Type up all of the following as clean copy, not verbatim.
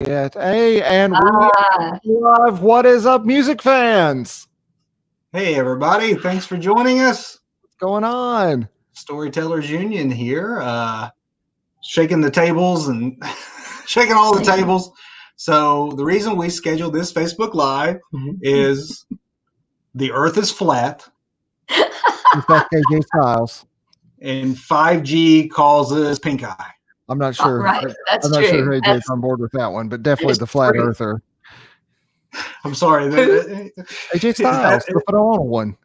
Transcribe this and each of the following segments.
it. Hey, and we Ah, love What Is Up, music fans? Hey, everybody. Thanks for joining us. What's going on? Storytellers Union here, shaking the tables and shaking all the tables. So the reason we scheduled this Facebook Live is the Earth is flat, That's AJ Styles. and 5G causes pink eye. I'm not sure. right. That's I'm not true. sure AJ's That's on board with that one, but definitely is the flat true. earther. I'm sorry. AJ Styles, the phenomenal one.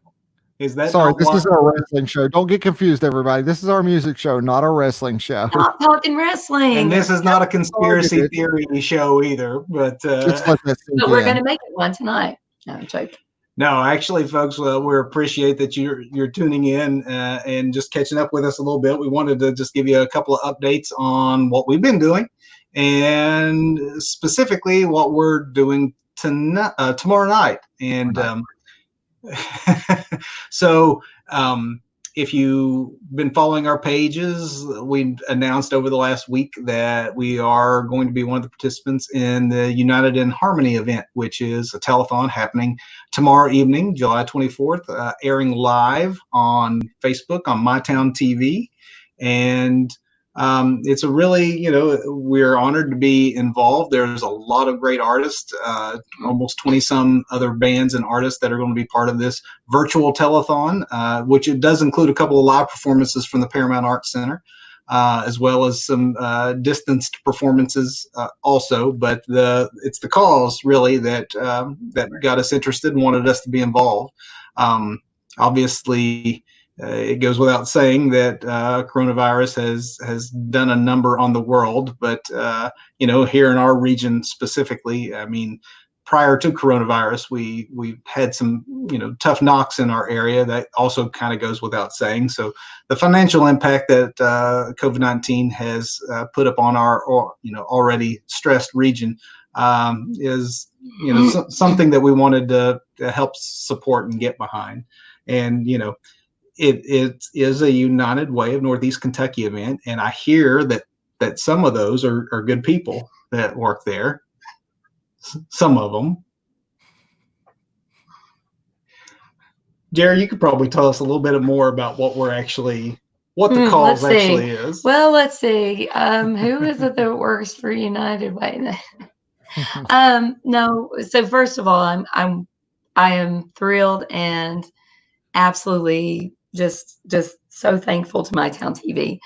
Is that Sorry, not this why- is our wrestling show. Don't get confused, everybody. This is our music show, not a wrestling show. not talking wrestling. And this is not a conspiracy theory show either. But Just let that sink but we're in. going to make it one tonight. No, I'm joking. no, actually, folks, we appreciate that you're tuning in and just catching up with us a little bit. We wanted to just give you a couple of updates on what we've been doing, and specifically what we're doing tomorrow night. And so if you've been following our pages, we've announced over the last week that we are going to be one of the participants in the United in Harmony event, which is a telethon happening tomorrow evening, July 24th, airing live on Facebook on My Town TV. And it's a really, we're honored to be involved. There's a lot of great artists, almost 20 some other bands and artists that are going to be part of this virtual telethon, which it does include a couple of live performances from the Paramount Arts Center, as well as some distanced performances also. But it's the cause really that got us interested and wanted us to be involved. Obviously, it goes without saying that coronavirus has done a number on the world, but here in our region specifically, I mean, prior to coronavirus, we've had some tough knocks in our area. That also kind of goes without saying. So the financial impact that COVID-19 has put upon our already stressed region is something that we wanted to help support and get behind, and It is a United Way of Northeast Kentucky event, and I hear that some of those are good people that work there. Some of them. Jerry, you could probably tell us a little bit more about what the cause actually is. Well, let's see. Who is it that works for United Way? No. So first of all, I am thrilled and absolutely just so thankful to My Town TV.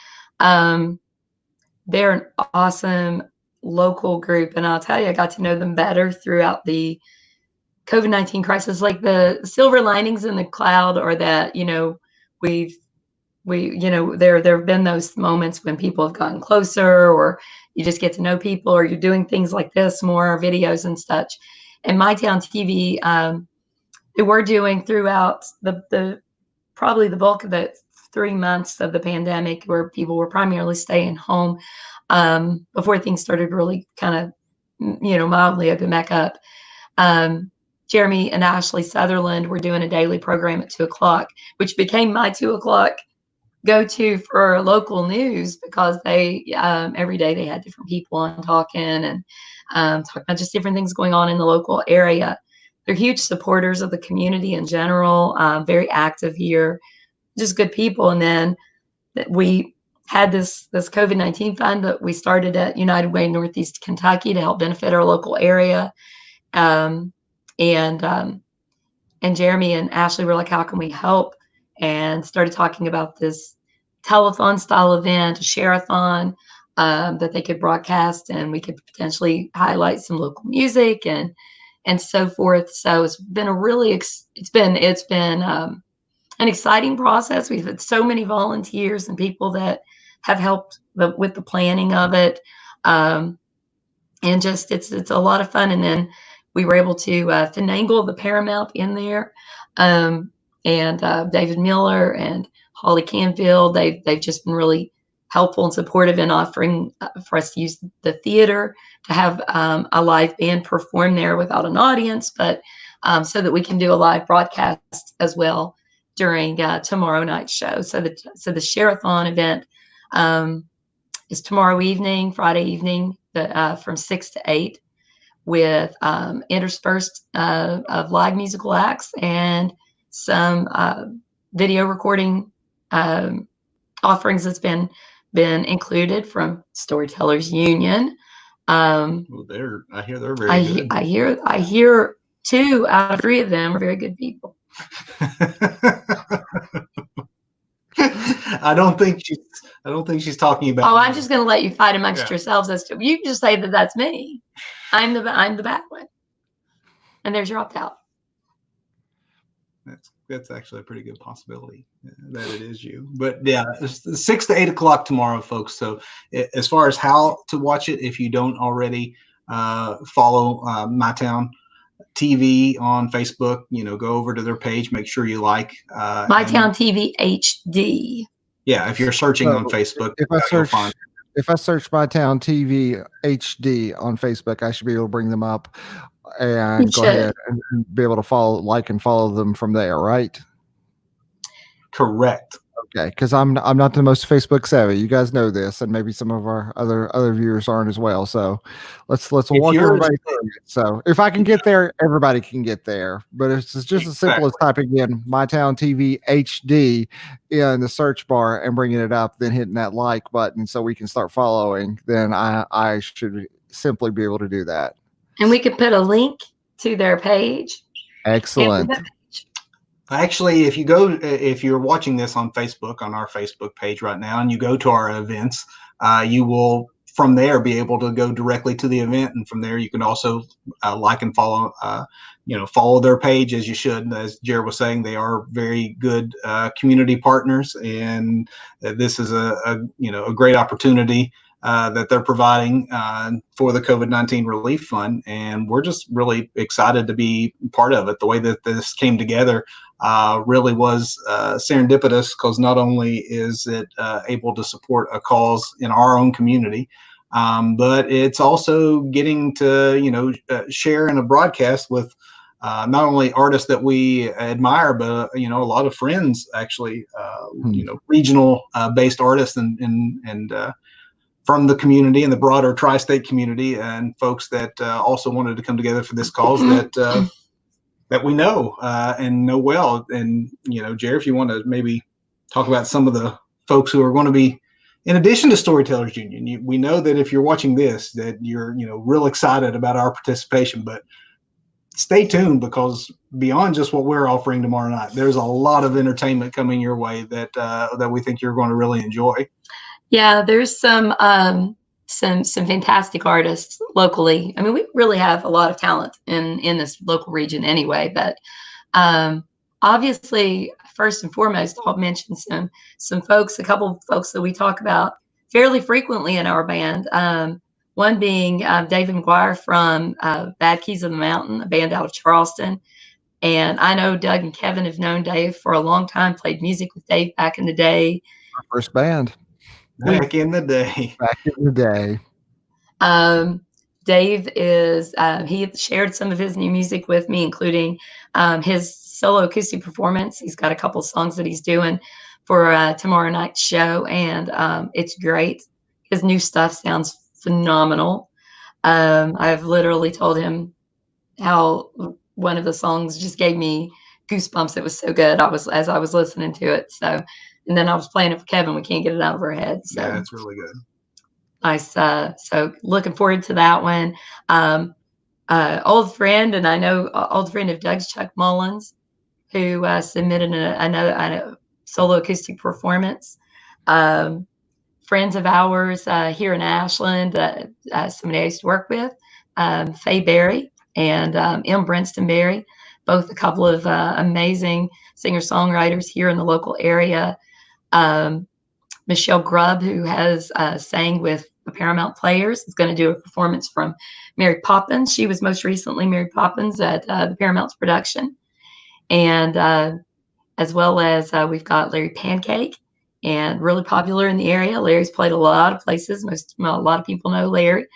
They're an awesome local group, and I'll tell you, I got to know them better throughout the COVID-19 crisis. Like the silver linings in the cloud are that there have been those moments when people have gotten closer, or you just get to know people, or you're doing things like this, more videos and such. And My Town TV, we're doing throughout the probably the bulk of the 3 months of the pandemic, where people were primarily staying home before things started really kind of, mildly open back up. Jeremy and Ashley Sutherland were doing a daily program at 2:00, which became my 2:00 go-to for local news, because they every day they had different people on talking and talking about just different things going on in the local area. They're huge supporters of the community in general, very active here, just good people. And then we had this COVID-19 fund that we started at United Way Northeast Kentucky to help benefit our local area. And Jeremy and Ashley were like, how can we help? And started talking about this telethon style event, a share-a-thon, that they could broadcast, and we could potentially highlight some local music and so forth. So it's been it's been an exciting process. We've had so many volunteers and people that have helped with the planning of it, and just it's a lot of fun. And then we were able to finagle the Paramount in there, and David Miller and Holly Canfield. They've just been really helpful and supportive in offering for us to use the theater to have a live band perform there without an audience, but so that we can do a live broadcast as well during tomorrow night's show. So the share-a-thon event is tomorrow evening, Friday evening, from 6 to 8 with interspersed of live musical acts and some video recording offerings that's been included from Storytellers Union. Well, I hear they're very good. I hear 2 out of 3 of them are very good people. I don't think she's talking about. Oh, I'm just going to let you fight amongst yourselves as to. You can just say that that's me. I'm the bad one, and there's your opt-out. That's actually a pretty good possibility that it is you. But yeah, it's 6 to 8 o'clock tomorrow, folks. So as far as how to watch it, if you don't already follow My Town TV on Facebook, go over to their page, make sure you like My Town TV HD. Yeah, if you're searching on Facebook, if I search My Town TV HD on Facebook, I should be able to bring them up and go ahead and be able to follow them from there, right? Correct. Okay, because I'm not the most Facebook savvy. You guys know this, and maybe some of our other viewers aren't as well. So let's walk everybody through it. So if I can get there, everybody can get there. But it's just as simple as typing in My Town TV HD in the search bar and bringing it up, then hitting that like button so we can start following. Then I should simply be able to do that. And we could put a link to their page. Excellent. Actually, if you're watching this on Facebook, on our Facebook page right now, and you go to our events, you will from there be able to go directly to the event, and from there you can also like and follow, follow their page as you should. As Jared was saying, they are very good community partners, and this is a great opportunity that they're providing for the COVID-19 Relief Fund, and we're just really excited to be part of it. The way that this came together really was serendipitous, because not only is it able to support a cause in our own community, but it's also getting to share in a broadcast with not only artists that we admire, but a lot of friends, actually, regional based artists and from the community and the broader tri-state community, and folks that also wanted to come together for this cause that we know and know well. And Jared, if you want to maybe talk about some of the folks who are going to be, in addition to Storytellers Union, we know that if you're watching this, that you're real excited about our participation. But stay tuned, because beyond just what we're offering tomorrow night, there's a lot of entertainment coming your way that we think you're going to really enjoy. Yeah, there's some fantastic artists locally. I mean, we really have a lot of talent in this local region anyway. But obviously, first and foremost, I'll mention some folks, a couple of folks that we talk about fairly frequently in our band. One being David McGuire from Bad Keys of the Mountain, a band out of Charleston. And I know Doug and Kevin have known Dave for a long time, played music with Dave back in the day. Our first band. Back in the day. Dave is, he shared some of his new music with me, including his solo acoustic performance. He's got a couple of songs that he's doing for tomorrow night's show, and it's great. His new stuff sounds phenomenal. I've literally told him how one of the songs just gave me goosebumps. It was so good. As I was listening to it. So, and then I was playing it for Kevin. We can't get it out of our head. So yeah, it's really good. Nice. So looking forward to that one. Old friend, and I know old friend of Doug's, Chuck Mullins, who submitted another solo acoustic performance. Friends of ours here in Ashland, somebody I used to work with, Faye Berry and M. Brinston Berry, both a couple of amazing singer-songwriters here in the local area. Michelle Grubb, who has sang with the Paramount Players, is going to do a performance from Mary Poppins. She was most recently Mary Poppins at the Paramount's production. And as well as we've got Larry Pancake, and really popular in the area. Larry's played a lot of places. A lot of people know Larry.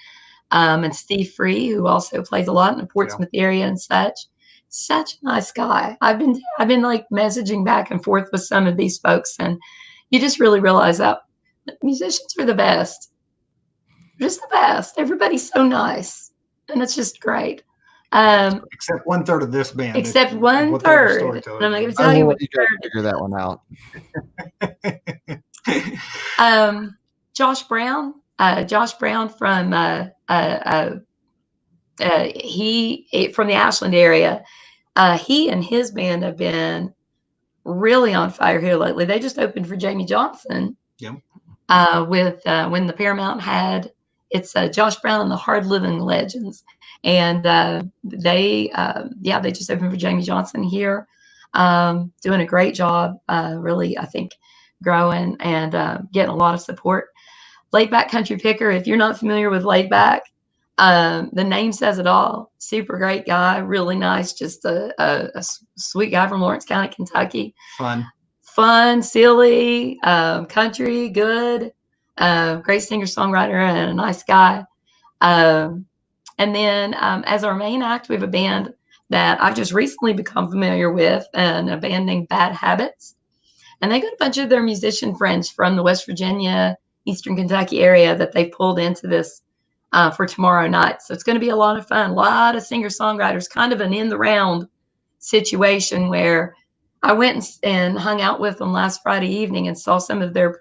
And Steve Free, who also plays a lot in the Portsmouth area and such. Such a nice guy. I've been like messaging back and forth with some of these folks, and you just really realize that musicians are the best. just the best. Everybody's so nice, and it's just great. Except 1/3 of this band. Except 1/3. And I'm not going to tell you what you guys figure that one out. Josh Brown from he from the Ashland area. He and his band have been really on fire here lately. They just opened for Jamie Johnson. Yep. With when the Paramount had it's Josh Brown and the Hard Living Legends, and they just opened for Jamie Johnson here, doing a great job. Really, I think growing and getting a lot of support. Laid Back Country Picker. If you're not familiar with Laid Back, the name says it all. Super great guy, really nice, just a sweet guy from Lawrence County, Kentucky. Fun, silly, country, good, great singer-songwriter, and a nice guy. And then as our main act, we have a band that I've just recently become familiar with, and a band named Badd Habitz. And they got a bunch of their musician friends from the West Virginia, Eastern Kentucky area that they pulled into this for tomorrow night. So it's going to be a lot of fun. A lot of singer-songwriters, kind of an in-the-round situation where I went and hung out with them last Friday evening and saw some of their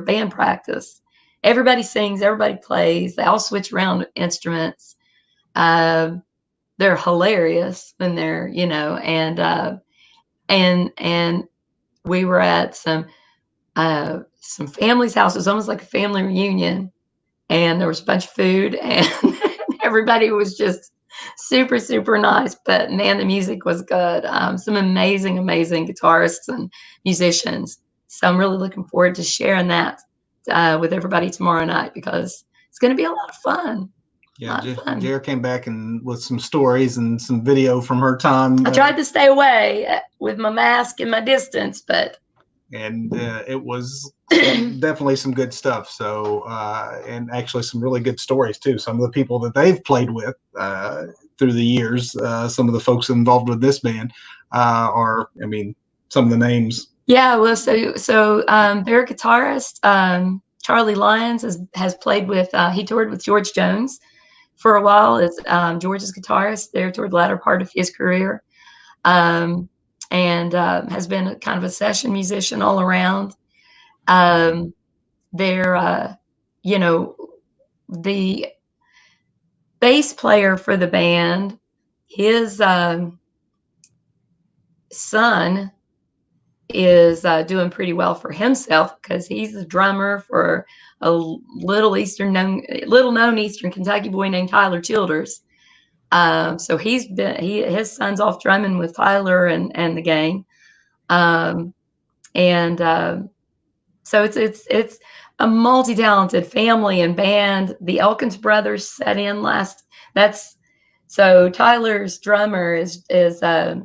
band practice. Everybody sings, everybody plays. They all switch around instruments. They're hilarious when they're, and we were at some family's house. It was almost like a family reunion, and there was a bunch of food, and everybody was just super, super nice. But man, the music was good. Some amazing, amazing guitarists and musicians. So I'm really looking forward to sharing that with everybody tomorrow night, because it's going to be a lot of fun. Yeah, Jer came back and with some stories and some video from her time. I tried to stay away with my mask and my distance, but it was definitely some good stuff. So and actually some really good stories too. Some of the people that they've played with through the years, some of the folks involved with this band are, I mean, some of the names. Yeah, well, so their guitarist Charlie Lyons has played with. He toured with George Jones for a while. It's George's guitarist there toward the latter part of his career, and has been kind of a session musician all around. They're the bass player for the band, his son is doing pretty well for himself, because he's a drummer for a little known Eastern Kentucky boy named Tyler Childers. So his son's off drumming with Tyler and the gang. So it's a multi-talented family and band. The Elkins brothers set in last. So Tyler's drummer is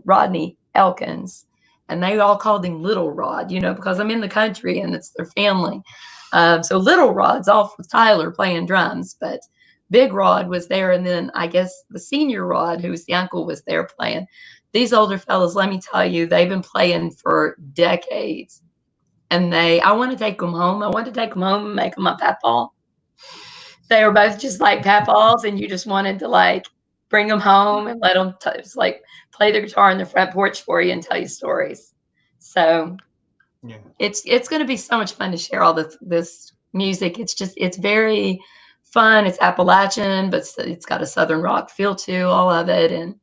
Rodney Elkins, and they all called him Little Rod, because I'm in the country and it's their family. So Little Rod's off with Tyler playing drums, but Big Rod was there, and then I guess the senior Rod, who was the uncle, was there playing. These older fellas, let me tell you, they've been playing for decades. And I want to take them home. I want to take them home and make them my papaw. They were both just like papaws, and you just wanted to bring them home and let them play the guitar on the front porch for you and tell you stories. So yeah, it's going to be so much fun to share all this music. It's very fun. It's Appalachian, but it's got a Southern rock feel to all of it, and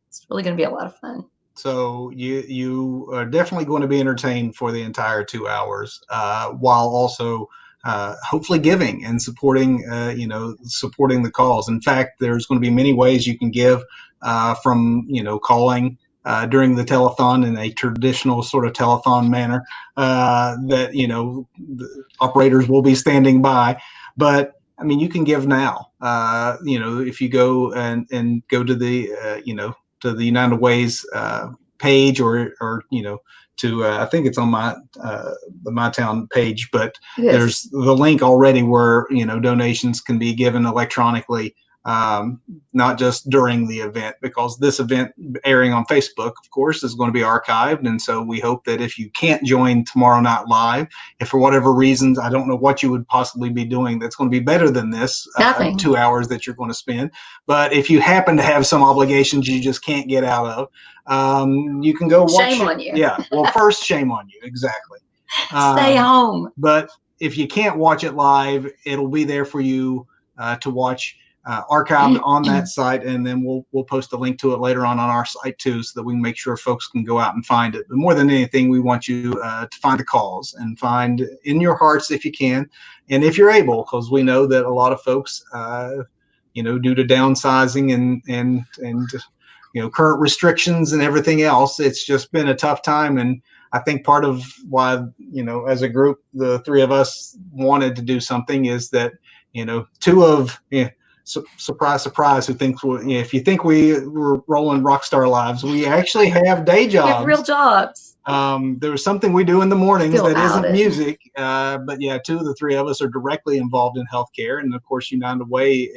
it's really going to be a lot of fun. So you are definitely going to be entertained for the entire 2 hours, while also hopefully giving and supporting the cause. In fact, there's going to be many ways you can give, from calling during the telethon in a traditional sort of telethon manner, that the operators will be standing by. But I mean, you can give now. If you go and go to the to the United Ways page, or to I think it's on the My Town page, but there's the link already where donations can be given electronically not just during the event, because this event airing on Facebook, of course, is going to be archived. And so we hope that if you can't join tomorrow night live, if for whatever reasons, I don't know what you would possibly be doing that's going to be better than this 2 hours that you're going to spend. But if you happen to have some obligations you just can't get out of, you can go watch. Shame on you. Yeah. Well, first, shame on you. Exactly. Stay home. But if you can't watch it live, it'll be there for you to watch, archived on that site, and then we'll post a link to it later on our site too, so that we can make sure folks can go out and find it. But more than anything, we want you to find the cause and find in your hearts, if you can, and if you're able, because we know that a lot of folks, due to downsizing and current restrictions and everything else, it's just been a tough time. And I think part of why, as a group, the three of us wanted to do something is that, two of, surprise, surprise, who thinks, if you think we were rolling rock star lives, we actually have day jobs. We have real jobs. There was something we do in the mornings Still that isn't it. Music. But yeah, two of the three of us are directly involved in healthcare. And of course, United Way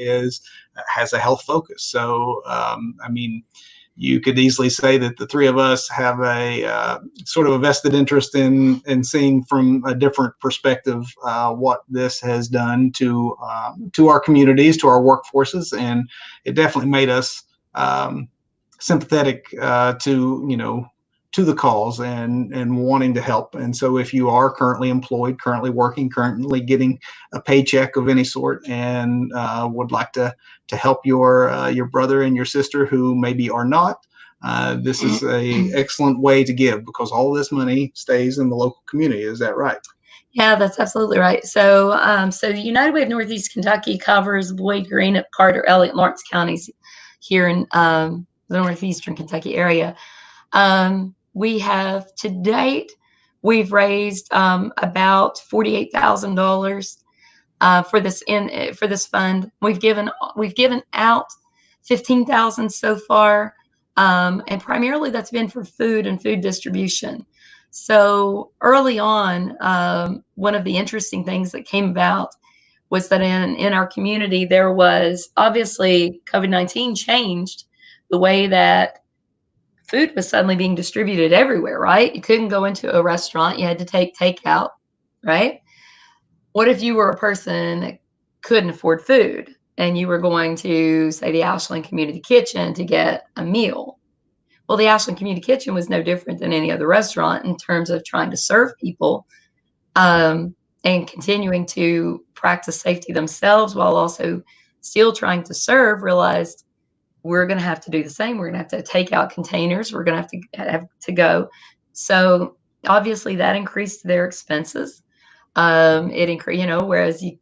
has a health focus. So, you could easily say that the three of us have a sort of a vested interest in seeing from a different perspective what this has done to our communities, to our workforces, and it definitely made us sympathetic to the cause and wanting to help. And so if you are currently employed, currently working, currently getting a paycheck of any sort, and would like to help your brother and your sister who maybe are not, this is a excellent way to give, because all this money stays in the local community. Is that right? Yeah, that's absolutely right. So, the United Way of Northeast Kentucky covers Boyd, Greenup, Carter, Elliott, Lawrence counties here in the northeastern Kentucky area. We have to date, we've raised about $48,000 for this fund. We've given out $15,000 so far, and primarily that's been for food and food distribution. So early on, one of the interesting things that came about was that in our community, there was obviously COVID-19 changed the way that food was suddenly being distributed everywhere, right? You couldn't go into a restaurant. You had to take takeout, right? What if you were a person that couldn't afford food and you were going to, say, the Ashland Community Kitchen to get a meal? Well, the Ashland Community Kitchen was no different than any other restaurant in terms of trying to serve people and continuing to practice safety themselves while also still trying to serve, realized we're going to have to do the same. We're going to have to take out containers. We're going to have to go. So obviously that increased their expenses. It increased, whereas you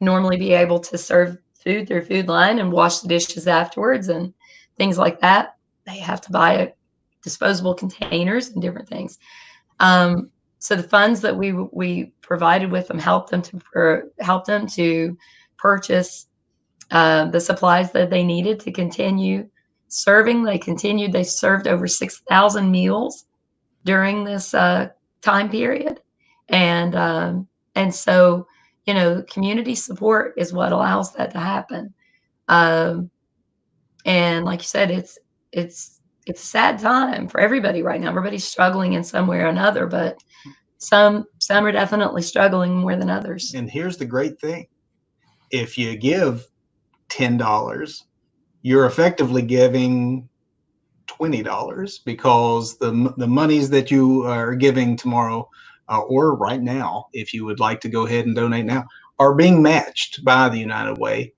normally be able to serve food through food line and wash the dishes afterwards and things like that, they have to buy disposable containers and different things. So the funds that we provided with them helped them to purchase the supplies that they needed to continue serving. They served over 6,000 meals during this time period. And so, community support is what allows that to happen. And like you said, it's a sad time for everybody right now. Everybody's struggling in some way or another, but some are definitely struggling more than others. And here's the great thing. If you give $10, you're effectively giving $20, because the monies that you are giving tomorrow or right now, if you would like to go ahead and donate now, are being matched by the United Way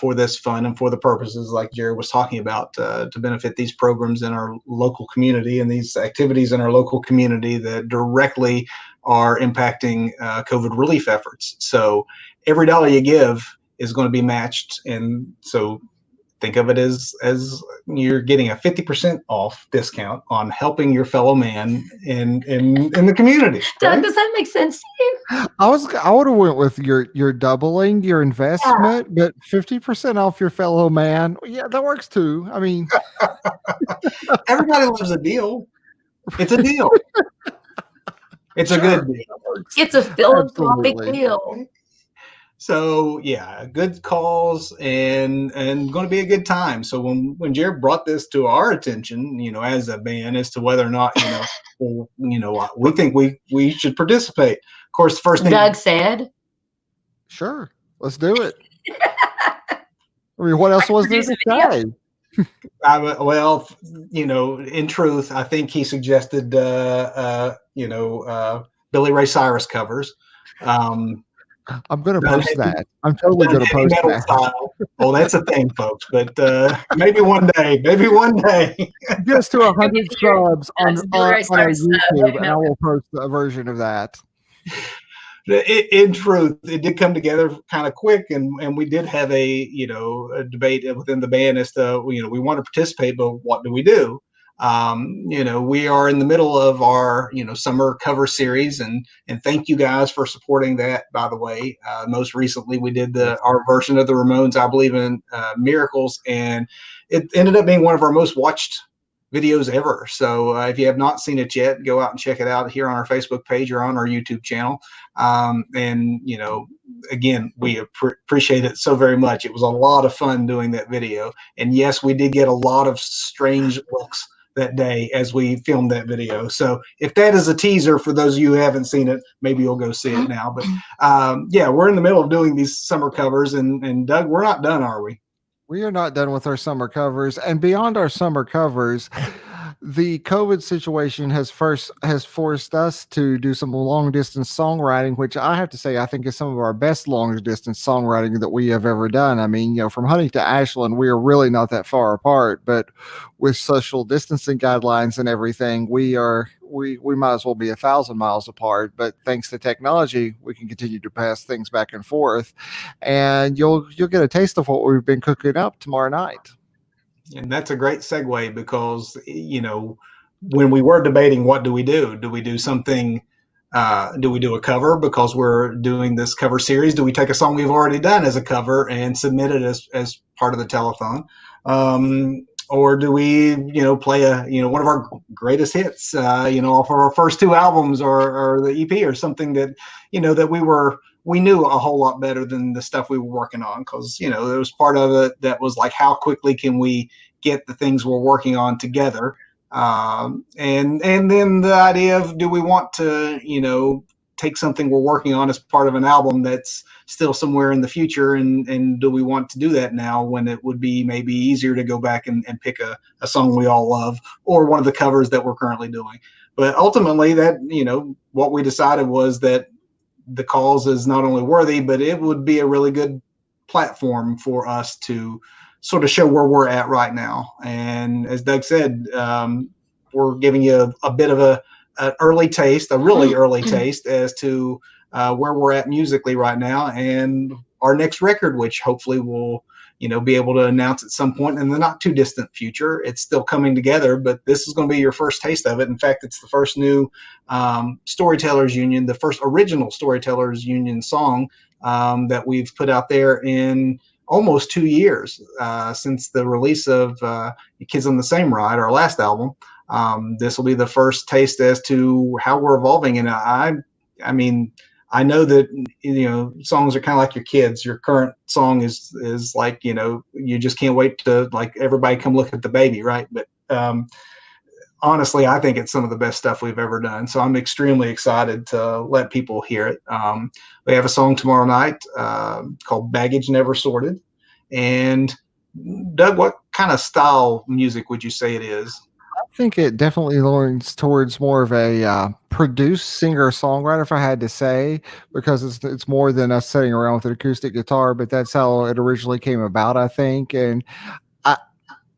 for this fund and for the purposes like Jared was talking about, to benefit these programs in our local community and these activities in our local community that directly are impacting COVID relief efforts. So every dollar you give is going to be matched. And so think of it as you're getting a 50% off discount on helping your fellow man in the community. Doug, does that make sense to you? I would have went with you're doubling your investment, but 50% off your fellow man. Yeah, that works too. I mean, everybody loves a deal. It's a deal. It's a good deal. It's a philanthropic deal. So yeah, good cause and going to be a good time. So when Jared brought this to our attention, as a band, as to whether or not we think we should participate. Of course, the first thing Doug said, "Sure, let's do it." I mean, what else was there to say? Well, in truth, I think he suggested, Billy Ray Cyrus covers. I'm going to post that. I'm totally going to post that. Style. Well, that's a thing, folks. But maybe one day. Get us to 100 subs on our YouTube, and I will post a version of that. In truth, it did come together kind of quick, and we did have a debate within the band as to we want to participate, but what do we do? We are in the middle of our summer cover series, and thank you guys for supporting that. By the way, most recently we did our version of the Ramones, I believe in Miracles, and it ended up being one of our most watched videos ever. So if you have not seen it yet, go out and check it out here on our Facebook page or on our YouTube channel. And again, we appreciate it so very much. It was a lot of fun doing that video, and yes, we did get a lot of strange looks that day as we filmed that video. So if that is a teaser for those of you who haven't seen it, maybe you'll go see it now. But yeah, we're in the middle of doing these summer covers, and Doug, we're not done, are we? We are not done with our summer covers, and beyond our summer covers, the COVID situation has forced us to do some long distance songwriting, which I have to say I think is some of our best long distance songwriting that we have ever done. I mean, from Hunting to Ashland, we are really not that far apart, but with social distancing guidelines and everything, we might as well be 1,000 miles apart. But thanks to technology, we can continue to pass things back and forth, and you'll get a taste of what we've been cooking up tomorrow night. And that's a great segue because, when we were debating what do we do? Do we do something? Do we do a cover because we're doing this cover series? Do we take a song we've already done as a cover and submit it as part of the telethon? Or do we, play one of our greatest hits, off of our first two albums or the EP or something that, that we knew a whole lot better than the stuff we were working on, because there was part of it that was like, how quickly can we get the things we're working on together, and then the idea of, do we want to take something we're working on as part of an album that's still somewhere in the future, and do we want to do that now when it would be maybe easier to go back and pick a song we all love, or one of the covers that we're currently doing. But ultimately, that what we decided was that the cause is not only worthy, but it would be a really good platform for us to sort of show where we're at right now. And as Doug said, we're giving you a bit of an early taste, a really early taste as to where we're at musically right now, and our next record, which hopefully we'll be able to announce at some point in the not too distant future. It's still coming together, but this is going to be your first taste of it. In fact, it's the first new Storytellers Union, the first original Storytellers Union song that we've put out there in almost 2 years since the release of Kids on the Same Ride, our last album. This will be the first taste as to how we're evolving. And I mean, I know that songs are kind of like your kids. Your current song is like you just can't wait to like everybody come look at the baby, right? But honestly, I think it's some of the best stuff we've ever done. So I'm extremely excited to let people hear it. We have a song tomorrow night called "Baggage Never Sorted." And Doug, what kind of style music would you say it is? I think it definitely leans towards more of a produced singer-songwriter, if I had to say, because it's more than us sitting around with an acoustic guitar, but that's how it originally came about, I think. And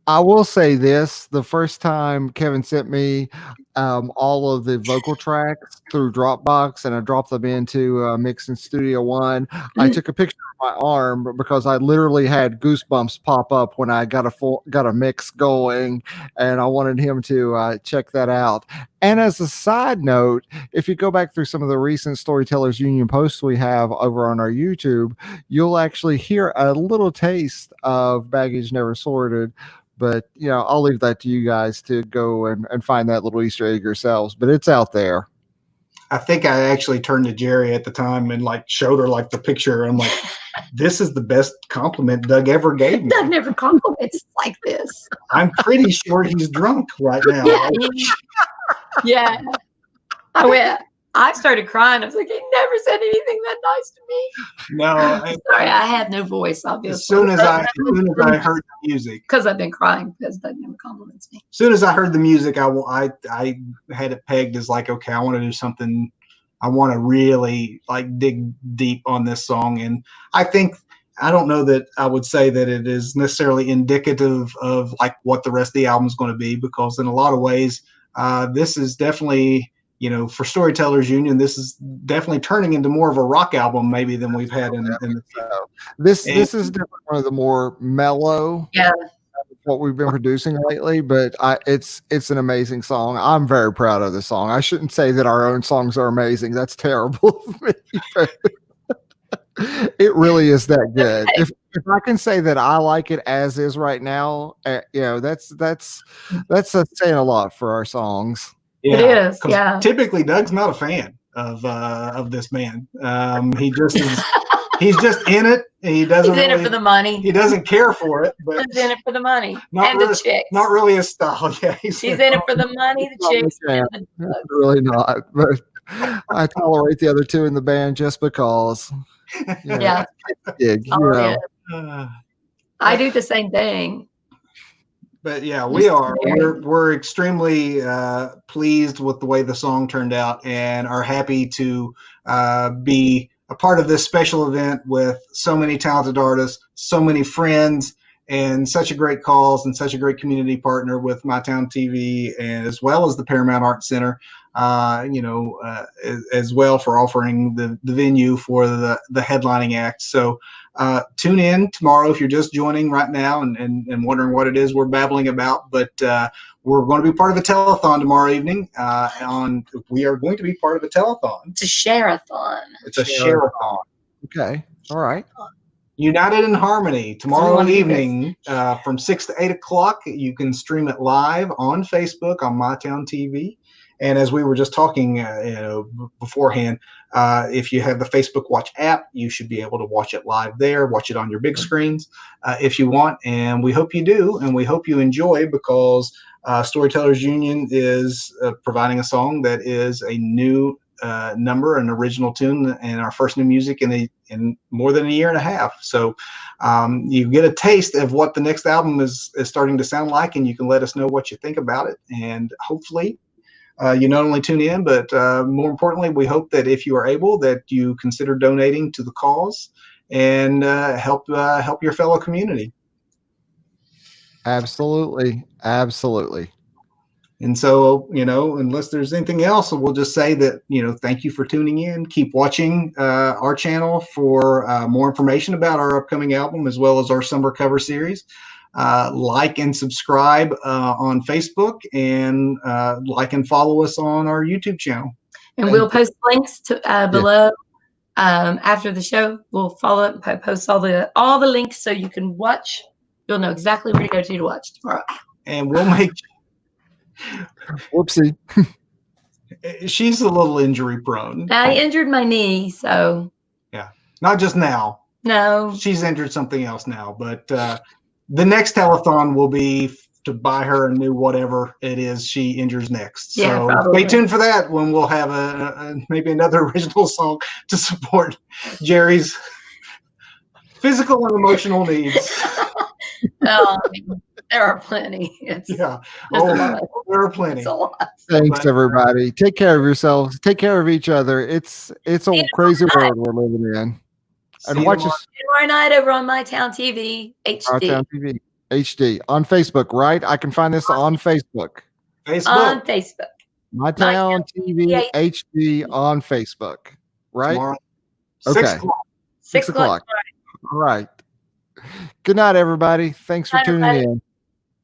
I will say this: the first time Kevin sent me all of the vocal tracks through Dropbox, and I dropped them into Mix in Studio One, I took a picture of my arm because I literally had goosebumps pop up when I got a mix going, and I wanted him to check that out. And as a side note, if you go back through some of the recent Storytellers Union posts we have over on our YouTube, you'll actually hear a little taste of Baggage Never Sorted. But I'll leave that to you guys to go and find that little Easter egg yourselves. But it's out there. I think I actually turned to Jerry at the time and like showed her like the picture. I'm like, this is the best compliment Doug ever gave me. Doug never compliments like this. I'm pretty sure he's drunk right now. Yeah. I started crying. I was like, he never said anything that nice to me. No, sorry, I have no voice, obviously. As soon as I heard the music, because I've been crying because Doug never compliments me. As soon as I heard the music, I had it pegged as like, okay, I want to do something. I want to really like dig deep on this song, and I don't know that I would say that it is necessarily indicative of like what the rest of the album is going to be, because in a lot of ways, this is definitely, for Storytellers Union, this is definitely turning into more of a rock album maybe than we've had in the This is definitely one of the more mellow. Yeah. What we've been producing lately, but it's an amazing song. I'm very proud of this song. I shouldn't say that our own songs are amazing. That's terrible of me. It really is that good. If I can say that I like it as is right now, that's saying a lot for our songs. Yeah, it is. Yeah. Typically, Doug's not a fan of this band. He just is. He's just in it. He doesn't. He's in it for the money. He doesn't care for it. But he's in it for the money and the chicks. Not really his style. Yeah, he's in it for the money, the chicks. Really not. But I tolerate the other two in the band just because. Yeah. I do the same thing. But yeah, we're extremely pleased with the way the song turned out, and are happy to be a part of this special event with so many talented artists, so many friends, and such a great cause, and such a great community partner with My Town TV, and as well as the Paramount Arts Center, as well, for offering the venue for the headlining act. So tune in tomorrow if you're just joining right now and wondering what it is we're babbling about. But we're going to be part of a telethon tomorrow evening. We are going to be part of a telethon. It's a share-a-thon. It's a share-a-thon. Okay. All right. United in Harmony tomorrow evening from 6 to 8 o'clock. You can stream it live on Facebook on My Town TV. And as we were just talking, beforehand, if you have the Facebook Watch app, you should be able to watch it live there, watch it on your big screens if you want. And we hope you do, and we hope you enjoy, because Storytellers Union is providing a song that is a new number, an original tune, and our first new music in more than a year and a half. So you get a taste of what the next album is starting to sound like, and you can let us know what you think about it. And hopefully you not only tune in, but more importantly, we hope that if you are able, that you consider donating to the cause and help your fellow community. Absolutely. And so, unless there's anything else, we'll just say that, thank you for tuning in. Keep watching our channel for more information about our upcoming album, as well as our summer cover series. Like and subscribe on Facebook, and like and follow us on our YouTube channel. And we'll post links to below after the show. We'll follow up and post all the links so you can watch. You'll know exactly where to go to watch tomorrow. And we'll make. Whoopsie. She's a little injury prone. I injured my knee, so. Yeah, not just now. No. She's injured something else now, but the next telethon will be to buy her a new whatever it is she injures next. So stay tuned for that, when we'll have maybe another original song to support Jerry's physical and emotional needs. Oh, there are plenty. There are plenty. It's a lot. Thanks, everybody. Take care of yourselves. Take care of each other. It's a crazy world we're living in. And watch us tomorrow night over on My Town TV HD. My Town TV HD on Facebook, right? I can find this on Facebook. On Facebook. My Town TV HD on Facebook, right? Tomorrow, okay. 6 o'clock. 6 o'clock. All right. Good night, everybody. Thanks for tuning in.